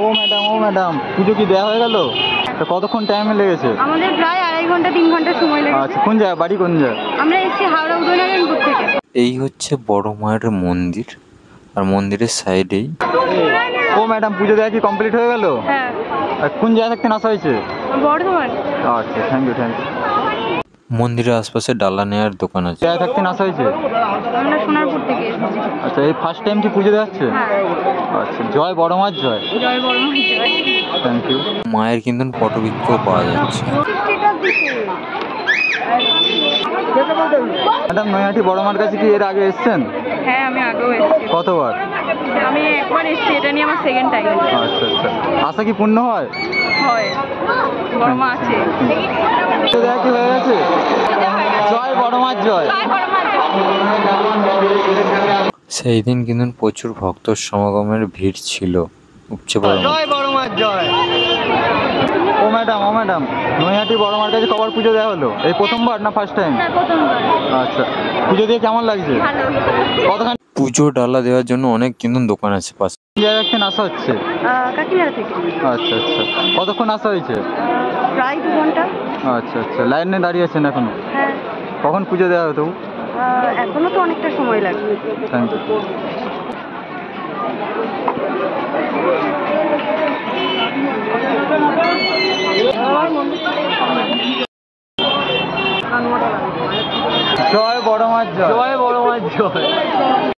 ও madam পুজো কি দেওয়া হয়ে গেল? কতক্ষণ টাইম লেগেছে? আমাদের প্রায় 2.5 ঘন্টা 3 ঘন্টা সময় লেগেছে। আচ্ছা, কোন জায়গা বাড়ি কোন জায়গা? আমরা এসেছি হাওড়া উদয়নারায়ণপুর থেকে। এই হচ্ছে বড় মায়ের মন্দির, আর মন্দিরের সাইডেই। ও ম্যাডাম পুজো দেওয়া কি কমপ্লিট হয়ে গেল? হ্যাঁ। কোন জায়গা থেকে আসা হয়েছে? বর্ধমান। আচ্ছা, থ্যাংক ইউ। মন্দিরের আশপাশে ডালা নেওয়ার দোকান আছে। জায়গা থাকতে আসা হয়েছে? আমরা সোনারপুর থেকে এসেছি। আচ্ছা, এই ফার্স্ট টাইম কি পুজো দেওয়াচ্ছে? হ্যাঁ। আচ্ছা, জয় বড় মার জয়। জয় বর্মা জয়। Thank you. মায়ের কিন্তু পটবৃক্ষও পাওয়া যাচ্ছে। ম্যাডাম নৈহাটি বড় মার কাছে কি এর আগে এসেছেন? হ্যাঁ, আমি আগেও এসেছি। কতবার? আমি একবার এসেছি, এটা নিয়ে আমার সেকেন্ড টাইম। আচ্ছা আচ্ছা, আশা কি পূর্ণ হয়? হয়, বর্মা আছে। পুজো দেওয়া কি হয়ে গেছে? জয় বড় মার জয়। সেই দিন কিন্তু প্রচুর ভক্তর সমাগমের ভিড় ছিল উপচে পড়া। জয় বড় মার জয়। ও ম্যাডাম নৈহাটি বড় মার কাছে কবার পুজো দেওয়া হলো? এই প্রথমবার না ফার্স্ট টাইম? প্রথমবার। আচ্ছা, পুজো দিয়ে কেমন লাগছে? ভালো। কতখানি পুজো ডালা দেওয়ার জন্য অনেক কিন্তু দোকান আছে পাশে। জায়গা থেকে আসা হচ্ছে? কাকিনাড়া থেকে। আচ্ছা আচ্ছা, কতক্ষণ আসা হয়েছে? প্রায় 2 ঘন্টা। আচ্ছা আচ্ছা, লাইনে দাঁড়িয়ে আছেন এখনো? হ্যাঁ। কখন পুজো দেওয়া হতো? এখনো তো অনেকটা সময় লাগবে। Thank you. জয় বড় মার জয়। জয় বড় মার জয়।